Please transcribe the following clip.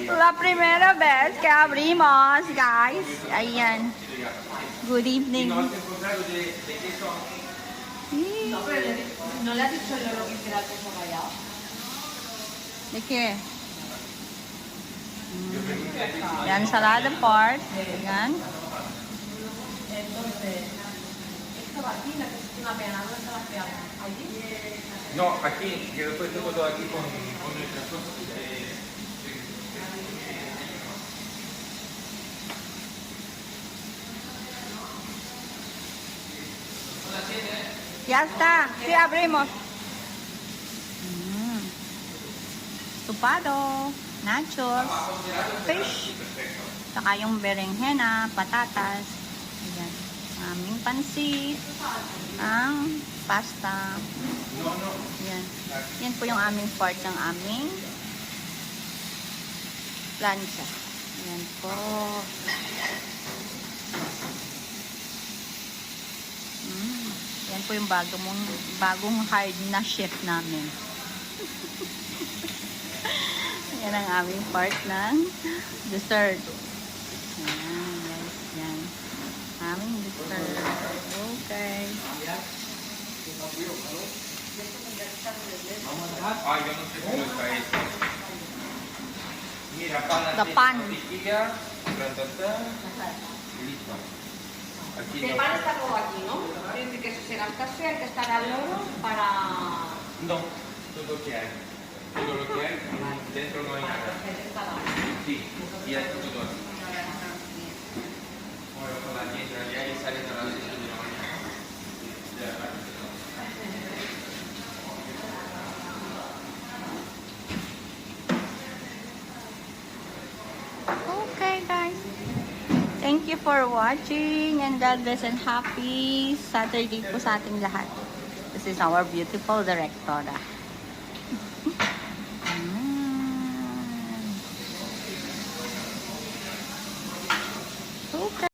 La primera vez que abrimos, guys. Ayan. Good evening. Sí. No, pero no le has dicho lo que será el queso rallado. ¿De qué? Yan, salada part. Yan. Entonces, esto va aquí, la que es una pena, ¿dónde está la pena? ¿Allí? No, aquí, que después tengo todo aquí con nuestras cosas. Ya está. Sí, abrimos. Tupado. Nachos. Fish. Saka yung berenjena, patatas. Ayan. Aming pansit. Ang pasta. Ayan. Yan po yung aming part ng aming plancha. Ayan po. Yan po yung bagong hard na shift namin. Yan ang aming part ng dessert. Yan, guys. Yan. Aming dessert. Okay. Ah, yo no sé cómo está esto. Mira, pan, The pan. mantequilla, ratata, listo. Aquí El no. pan está todo aquí, ¿no? Quiere decir que si se gastase hay que estar al loro para... No, todo lo que hay. Todo lo que hay, dentro no hay nada. Sí, y aquí todo así. Bueno, con la tienda ya y salen a las 6 de la mañana. Okay, guys. Thank you for watching and God bless and happy Saturday po sa ating lahat. This is our beautiful directora. Okay.